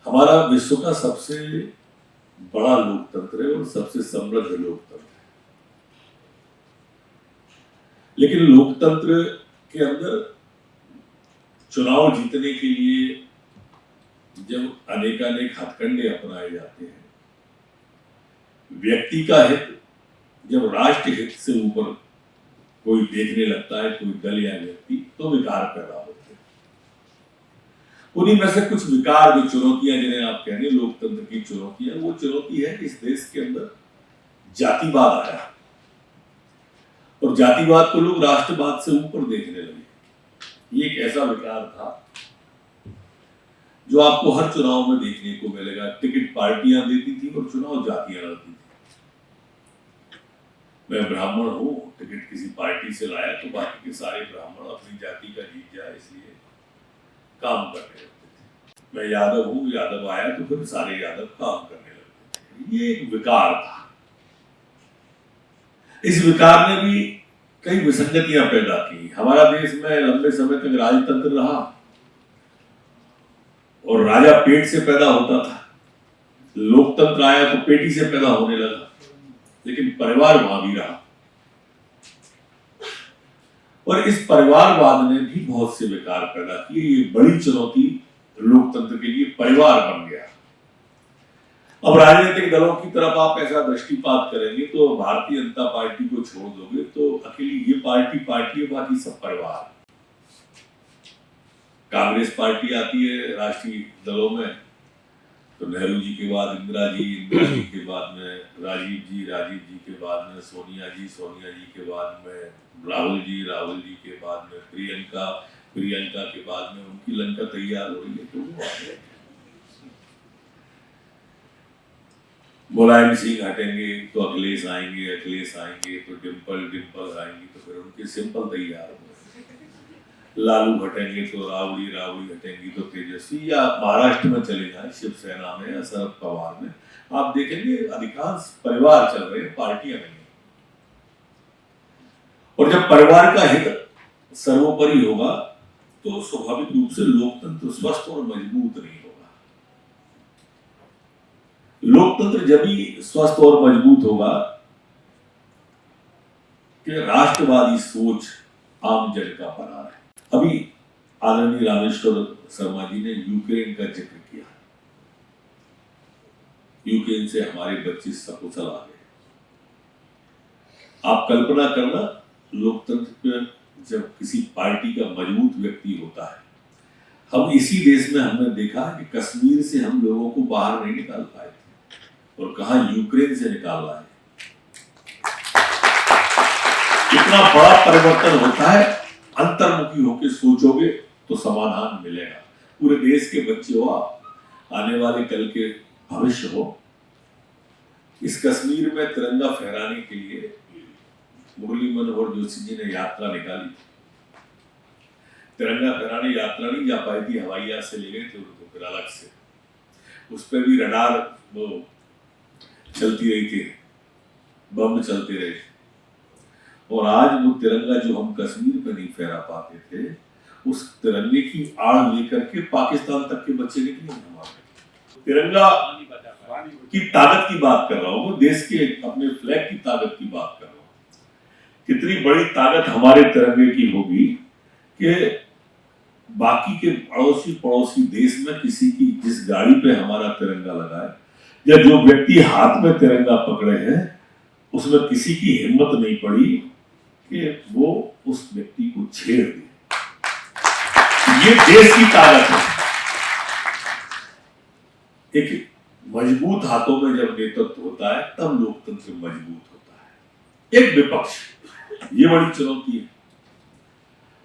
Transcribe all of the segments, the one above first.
हमारा विश्व का सबसे बड़ा लोकतंत्र है और सबसे समृद्ध लोकतंत्र है। लेकिन लोकतंत्र के अंदर चुनाव जीतने के लिए जब अनेकानेक हथकंडे अपनाए जाते हैं, व्यक्ति का हित जब राष्ट्र हित से ऊपर कोई देखने लगता है, कोई दल या व्यक्ति, तो विकार पैदा होते हैं। उन्हीं में से कुछ विकार, जो चुनौतियां जिन्हें आप कह रहे हैं लोकतंत्र की चुनौतियां, वो चुनौती है कि इस देश के अंदर जातिवाद आया और जातिवाद को लोग राष्ट्रवाद से ऊपर देखने लगे। ये एक ऐसा विकार था जो आपको हर चुनाव में देखने को मिलेगा। टिकट पार्टियां देती थी और चुनाव जातियां लड़ती थी। मैं ब्राह्मण हूं, टिकट किसी पार्टी से लाया तो बाकी के सारे ब्राह्मण अपनी जाति का जीत जाए इसलिए काम करने लगते थे। मैं यादव हूं, यादव आया तो फिर सारे यादव काम करने लगते थे। ये एक विकार था। इस विकार ने भी कई विसंगतियां पैदा की। हमारा देश में लंबे समय तक राजतंत्र रहा और राजा पेट से पैदा होता था। लोकतंत्र आया तो पेटी से पैदा होने लगा, लेकिन परिवार वहां भी रहा। और इस परिवारवाद ने भी बहुत से विकार पैदा किए। ये बड़ी चुनौती लोकतंत्र के लिए परिवार बन गया। अब राजनीतिक दलों की तरफ आप ऐसा दृष्टिपात करेंगे तो भारतीय जनता पार्टी को छोड़ दोगे तो अकेली ये पार्टी है, बाकी सब परिवार। कांग्रेस पार्टी आती है राष्ट्रीय दलों में तो नेहरू जी के बाद इंदिरा जी के बाद में राजीव जी के बाद में सोनिया जी के बाद में राहुल जी के बाद में प्रियंका के बाद में उनकी लंका तैयार हो रही है। तो वो आ गए। मुलायम सिंह हटेंगे तो अखिलेश आएंगे तो डिम्पल आएंगी तो फिर उनके सिंपल तैयार हो। लालू हटेंगे तो रावड़ी हटेंगी तो तेजस्वी, या महाराष्ट्र में चले जाए शिवसेना में या शरद पवार में, आप देखेंगे अधिकांश परिवार चल रहे हैं, पार्टियां नहीं। और जब परिवार का हित सर्वोपरि होगा तो स्वाभाविक रूप से लोकतंत्र स्वस्थ और मजबूत नहीं होगा। लोकतंत्र जब भी स्वस्थ और मजबूत होगा कि राष्ट्रवादी सोच आम जन का बना है। अभी आदरणीय रामेश्वर शर्मा जी ने यूक्रेन का जिक्र किया। यूक्रेन से हमारे बच्चे सकुशल आ गए। आप कल्पना करना, लोकतंत्र में जब किसी पार्टी का मजबूत व्यक्ति होता है। हम इसी देश में हमने देखा कि कश्मीर से हम लोगों को बाहर नहीं निकाल पाए थे और कहा यूक्रेन से निकाल लाए। इतना बड़ा परिवर्तन होता है। अंतर्मुखी होकर सोचोगे तो समाधान मिलेगा। पूरे देश के बच्चे हो आप, आने वाले कल के भविष्य हो। इस कश्मीर में तिरंगा फहराने के लिए मुरली मनोहर जोशी जी ने यात्रा निकाली। तिरंगा फहराने यात्रा नहीं जा पाई थी, हवाई जहाज से ले गए थे उनको फिर अलग से। उस पर भी रडार वो चलती रही थी, बम चलते रहे। और आज वो तिरंगा जो हम कश्मीर पे नहीं फहरा पाते थे, उस तिरंगे की आड़ लेकर के पाकिस्तान तक के बच्चे निकले हमारे। तिरंगा की ताकत की बात कर रहा हूँ, देश के अपने फ्लैग की ताकत की बात कर रहा हूँ। कितनी बड़ी ताकत हमारे तिरंगे की होगी कि बाकी के पड़ोसी देश में किसी की जिस गाड़ी पे हमारा तिरंगा लगा है या जो व्यक्ति हाथ में तिरंगा पकड़े हैं, उसमें किसी की हिम्मत नहीं पड़ी कि वो उस व्यक्ति को छेड़ दे। ये देश की ताकत है। एक मजबूत हाथों में जब नेतृत्व होता है तब लोकतंत्र मजबूत होता है। एक विपक्ष, ये बड़ी चुनौती है।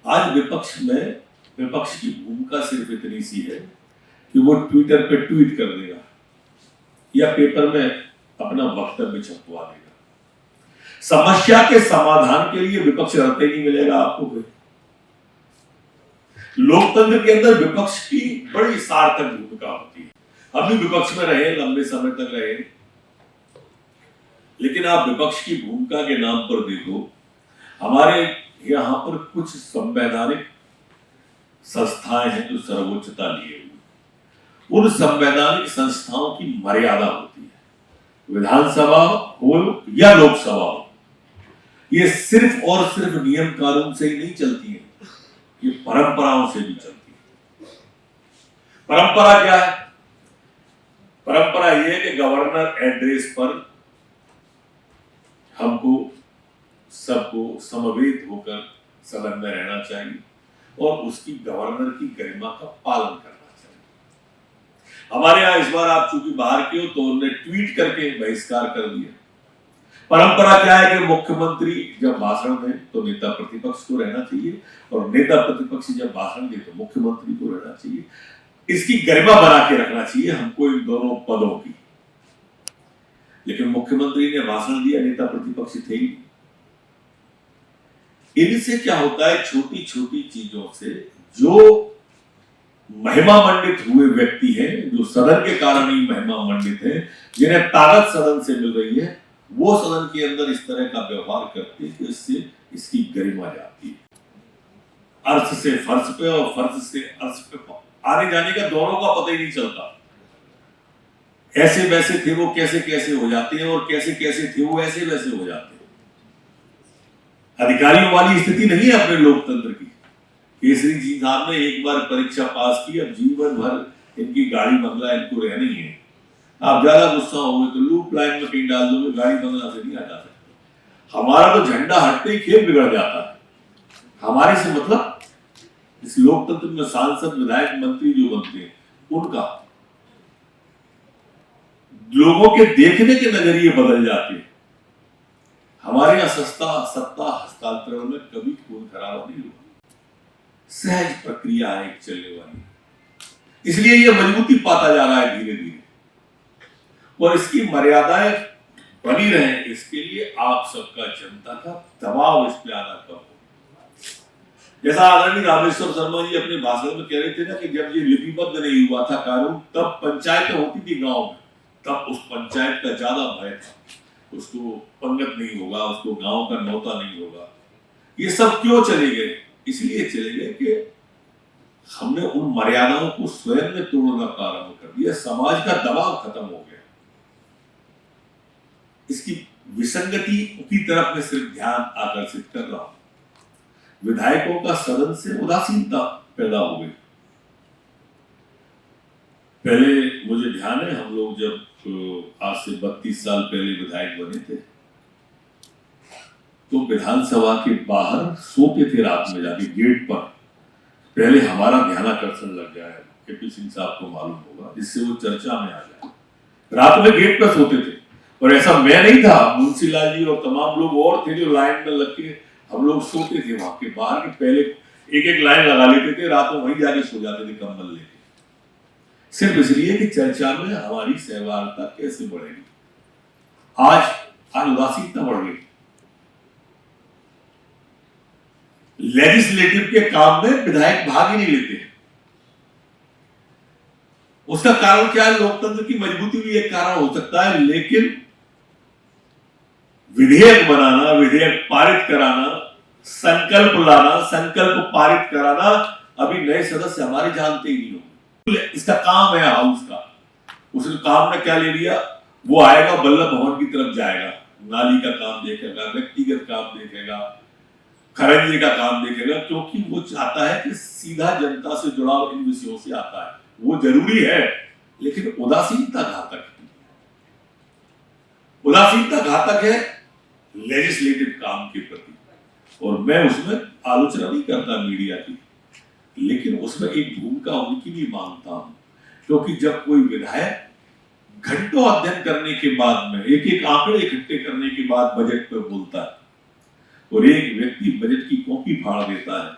आज विपक्ष की भूमिका सिर्फ इतनी सी है कि वो ट्विटर पे ट्वीट कर देगा या पेपर में अपना वक्तव्य छपवा देगा। समस्या के समाधान के लिए विपक्ष रहते नहीं मिलेगा आपको कोई। लोकतंत्र के अंदर विपक्ष की बड़ी सार्थक भूमिका होती है। हम भी विपक्ष में रहे, लंबे समय तक रहे, लेकिन आप विपक्ष की भूमिका के नाम पर देखो, हमारे यहाँ पर कुछ संवैधानिक संस्थाएं हैं जो सर्वोच्चता लिए हुए, उन संवैधानिक संस्थाओं की मर्यादा होती है। विधानसभा हो या लोकसभा हो, ये सिर्फ और सिर्फ नियम कानून से ही नहीं चलती है, ये परंपराओं से भी चलती है। परंपरा क्या है? परंपरा यह है कि गवर्नर एड्रेस पर हमको सबको समवेत होकर सदन में रहना चाहिए और उसकी गवर्नर की गरिमा का पालन करना चाहिए। हमारे यहां इस बार आप चूंकि बाहर के हो तो उन्होंने ट्वीट करके बहिष्कार कर दिया। परंपरा क्या है कि मुख्यमंत्री जब भाषण दे तो नेता प्रतिपक्ष को रहना चाहिए और नेता प्रतिपक्ष जब भाषण दे तो मुख्यमंत्री को रहना चाहिए। इसकी गरिमा बना के रखना चाहिए हमको इन दोनों पदों की। लेकिन मुख्यमंत्री ने भाषण दिया, नेता प्रतिपक्ष थे ही। इनसे क्या होता है, छोटी छोटी चीजों से जो महिमा मंडित हुए व्यक्ति हैं, जो सदन के कारण ही महिमा मंडित हैं, जिन्हें ताकत सदन से मिल रही है, वो सदन के अंदर इस तरह का व्यवहार करते हैं कि इससे इसकी गरिमा जाती है। अर्थ से फर्श पे और फर्श से अर्थ पे आने जाने का दोनों का पता ही नहीं चलता। ऐसे वैसे थे वो कैसे कैसे हो जाते हैं और कैसे कैसे थे वो ऐसे वैसे हो जाते हैं। अधिकारियों वाली स्थिति नहीं है अपने लोकतंत्र की। केसरी जी साहब ने एक बार परीक्षा पास की, अब जीवन भर इनकी गाड़ी बंगला इनको रहना ही है। आप ज्यादा गुस्सा होंगे तो लूप लाइन में कहीं डाल दोगे, गाड़ी बंगला से नहीं हटा सकते। हमारा तो झंडा हटते ही खेल बिगड़ जाता है। हमारे से मतलब इस लोकतंत्र में सांसद विधायक मंत्री जो बनते हैं उनका लोगों के देखने के नजरिए बदल जाते हैं। हमारे यहां सत्ता हस्तांतरण में कभी खून खराबा नहीं हुआ। सहज प्रक्रिया है एक चलने वाली, इसलिए यह मजबूती पाता जा रहा है धीरे धीरे। और इसकी मर्यादाएं बनी रहे, इसके लिए आप सबका, जनता का दबाव इस पे आना कम हो। जैसा आदरणीय रामेश्वर शर्मा जी अपने भाषण में कह रहे थे ना कि जब ये लिपिबद्ध नहीं हुआ था कानून, तब पंचायतें होती थी गांव में, तब उस पंचायत का ज्यादा भय था, उसको पंगत नहीं होगा, उसको गांव का न्योता नहीं होगा। ये सब क्यों चले गए? इसलिए चले गए कि हमने उन मर्यादाओं को स्वयं में तोड़ना प्रारंभ कर दिया, समाज का दबाव खत्म हो गया। इसकी विसंगति की तरफ में सिर्फ ध्यान आकर्षित कर रहा हूं। विधायकों का सदन से उदासीनता पैदा हो गई। पहले मुझे ध्यान है, हम लोग जब आज से 32 साल पहले विधायक बने थे तो विधानसभा के बाहर सोते थे रात में जाके गेट पर। पहले हमारा ध्यानाकर्षण लग जाए, केपी सिंह साहब को मालूम होगा, जिससे वो चर्चा में आ जाए। रात में गेट पर सोते थे। और ऐसा मैं नहीं था, मुंशीलाल जी और तमाम लोग और थे जो लाइन में लग के हम लोग सोते थे वहां के बाहर के। पहले एक एक लाइन लगा लेते थे, रात में वहीं जाके सो जाते थे कंबल लेके, सिर्फ इसलिए कि चर्चा में हमारी सहभागिता कैसे बढ़ेगी। आज उदासीनता बढ़ गई। लेजिस्लेटिव के काम में विधायक भाग ही नहीं लेते। उसका कारण क्या है? लोकतंत्र की मजबूती भी एक कारण हो सकता है, लेकिन विधेयक बनाना, विधेयक पारित कराना, संकल्प लाना, संकल्प पारित कराना अभी नए सदस्य हमारे जानते ही नहीं होंगे। इसका काम है हाउस का। उसने काम ने क्या ले लिया? वो आएगा बल्लभ भवन की तरफ जाएगा, नाली का काम देखेगा, व्यक्तिगत काम देखेगा, खरंजे का काम देखेगा, क्योंकि वो चाहता है कि सीधा जनता से जुड़ाव इन विषयों से आता है। वो जरूरी है, लेकिन उदासीनता घातक है। उदासीनता घातक है लेजिस्लेटिव काम के प्रति। और मैं उसमें आलोचना नहीं करता मीडिया की, लेकिन उसमें एक भूमिका उनकी भी मांगता हूं। क्योंकि जब कोई विधायक घंटों अध्ययन करने के बाद में एक एक आंकड़े इकट्ठे करने के बाद बजट पर बोलता है, और एक व्यक्ति बजट की कॉपी फाड़ देता है,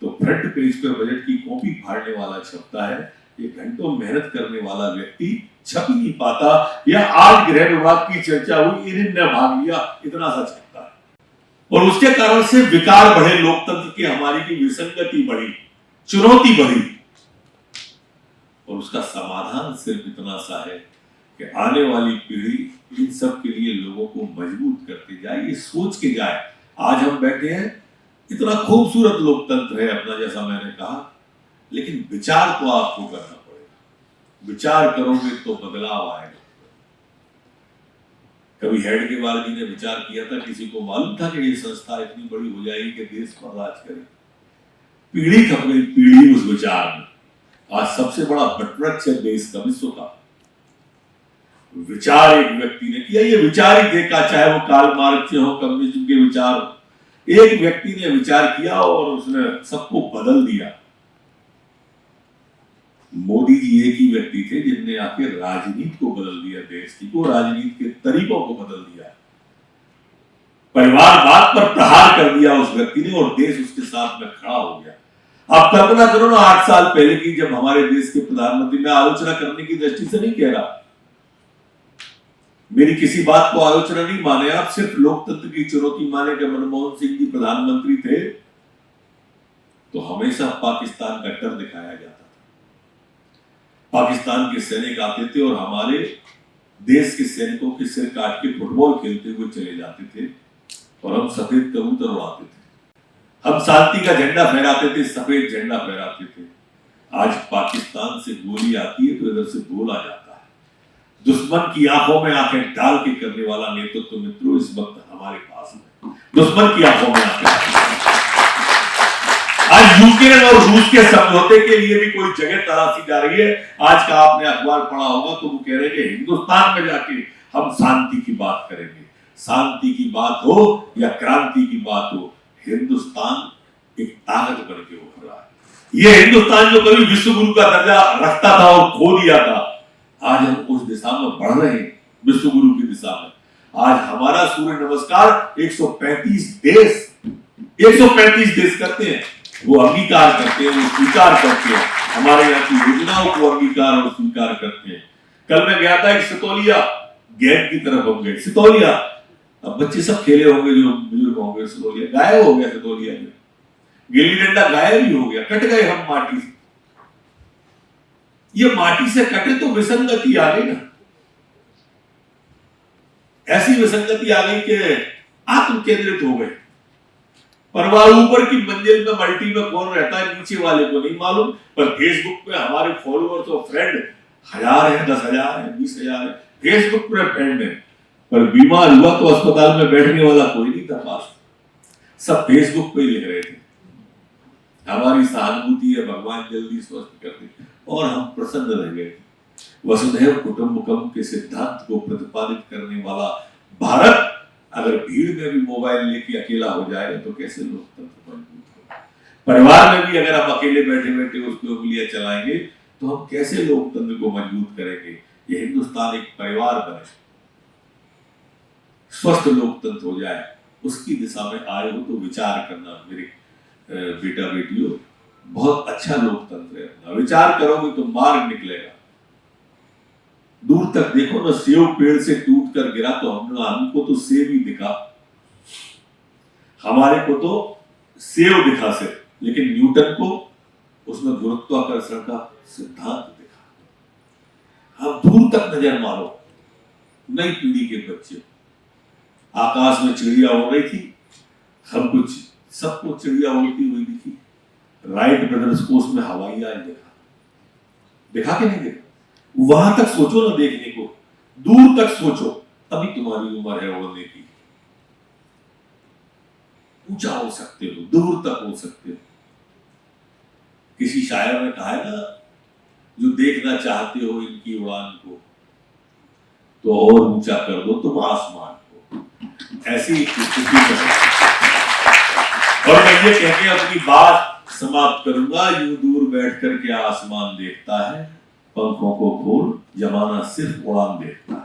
तो फ्रंट पेज पर बजट की कॉपी फाड़ने वाला छपता है, ये घंटों मेहनत करने वाला व्यक्ति छप ही नहीं पाता। या आज गृह विभाग की चर्चा हुई, इन्हें भाग लिया, इतना सा छपता है। और उसके कारण से विकार बढ़े, लोकतंत्र की हमारी की विसंगति बढ़ी, चुनौती बढ़ी। और उसका समाधान सिर्फ इतना सा है कि आने वाली पीढ़ी इन सब के लिए लोगों को मजबूत करती जाए, ये सोच के जाए। आज हम बैठे हैं, इतना खूबसूरत लोकतंत्र है अपना, जैसा मैंने कहा, लेकिन विचार तो आपको करना पड़ेगा। विचार करोगे तो बदलाव आएगा। कभी हेडगेवार जी ने विचार किया था, किसी को मालूम था कि ये संस्था इतनी बड़ी हो जाएगी कि देश पर राज करे? पीढ़ी खप गई, पीढ़ी उस विचार में। आज सबसे बड़ा वटवृक्ष है देश का, विश्व का। विचार एक व्यक्ति ने किया, ये विचार ही देखा, चाहे वो कार्ल मार्क्स हो, कम्युनिज्म के विचार। एक व्यक्ति ने विचार किया और उसने सबको बदल दिया। मोदी जी एक ही व्यक्ति थे जिनने आके राजनीति को बदल दिया, देश की को राजनीति के तरीकों को बदल दिया, परिवारवाद पर प्रहार कर दिया उस व्यक्ति ने, और देश उसके साथ में खड़ा हो गया। आप कल्पना करो ना, 8 साल पहले की, जब हमारे देश के प्रधानमंत्री, मैं आलोचना करने की दृष्टि से नहीं कह रहा, मेरी किसी बात को आलोचना नहीं माने आप, सिर्फ लोकतंत्र की चुनौती माने कि मनमोहन सिंह जी प्रधानमंत्री थे तो हमेशा पाकिस्तान का डर दिखाया जाता था। पाकिस्तान के सैनिक आते थे और हमारे देश के सैनिकों के सिर काट के फुटबॉल खेलते हुए चले जाते थे, और हम सफेद कबूतर उड़ाते थे, हम शांति का झंडा फहराते थे, सफेद झंडा फहराते थे। आज पाकिस्तान से गोली आती है तो इधर से बोला जाता है। दुश्मन की आंखों में आंखें डाल के करने वाला नेतृत्व मित्रों इस वक्त हमारे पास है। दुश्मन की आंखों में आंखें। आज यूक्रेन और रूस के समझौते के लिए भी कोई जगह तलाशी जा रही है। आज का आपने अखबार पढ़ा होगा तो वो कह रहे हैं कि हिंदुस्तान में जाके हम शांति की बात करेंगे। शांति की बात हो या क्रांति की बात हो, हिंदुस्तान एक ताकत बन के उभर रहा है। ये हिंदुस्तान जो कभी विश्व गुरु का दर्जा रखता था और खो दिया था, आज हम उस दिशा में बढ़ रहे हैं, विश्व गुरु की दिशा में। आज हमारा सूर्य नमस्कार 135 देश करते हैं, वो अंगीकार करते हैं, वो स्वीकार करते हैं, हमारे यहाँ की योजनाओं को अंगीकार और स्वीकार करते हैं। कल मैं गया था एक सितौलिया गेम की तरफ, हम गए सितौलिया, अब बच्चे सब खेले होंगे जो बुजुर्ग होंगे, सितौलिया गायब हो गया, सितौलिया में गिल्ली डंडा गायब ही हो गया, कट गए हम माटी से। ये माटी से कटे तो विसंगति आ गई ना, ऐसी विसंगति आ गई कि आत्म केंद्रित हो गए। परिवार ऊपर की मंजिल में मल्टी में कौन रहता है नीचे वाले को नहीं मालूम, पर फेसबुक पे हमारे फॉलोअर्स और फ्रेंड 1000 है, 10,000 है, 20,000 है, फेसबुक पे फ्रेंड है, पर बीमार हुआ तो अस्पताल में बैठने वाला कोई नहीं था पास, सब फेसबुक पे लिख रहे थे। हमारी सहानुभूति है, भगवान जल्दी स्वस्थ कर दे, और हम प्रसन्न रह गए। वसुधैव कुटुंबकम के सिद्धांत को प्रतिपादित करने वाला भारत अगर भीड़ में भी मोबाइल लेके अकेला हो जाए तो कैसे लोकतंत्र मजबूत होगा? परिवार में भी अगर हम अकेले बैठे बैठे उसकी उंगलियां चलाएंगे तो हम कैसे लोकतंत्र को मजबूत करेंगे? ये हिंदुस्तान एक परिवार बने, स्वस्थ लोकतंत्र हो जाए, उसकी दिशा में आए हो तो विचार करना मेरे बेटा बेटियों, बहुत अच्छा लोकतंत्र है अपना। विचार करोगे तो मार्ग निकलेगा। दूर तक देखो ना, सेब पेड़ से टूट कर गिरा तो हमको तो सेब ही दिखा, हमारे को तो सेब दिखा से, लेकिन न्यूटन को उसमें गुरुत्वाकर्षण का सिद्धांत दिखा। हम दूर तक नजर मारो, नई पीढ़ी के बच्चे, आकाश में चिड़िया उड़ रही थी, हम सबको चिड़िया उड़ती हुई दिखी। राइट ब्रदर्स को उसमें हवाई जहाज देखा कि नहीं देखा? वहां तक सोचो ना देखने को, दूर तक सोचो, तभी तुम्हारी उम्र है उड़ने की। ऊंचा हो सकते हो, दूर तक हो सकते हो। किसी शायर ने कहा है ना, जो देखना चाहते हो इनकी उड़ान को तो और ऊंचा कर दो तुम आसमान को। ऐसी स्थिति में और मैं ये कह के अपनी बात समाप्त करूंगा, यूं दूर बैठ कर के आसमान देखता है, पंखों को खोल जमाना सिर्फ उड़ान देखता है।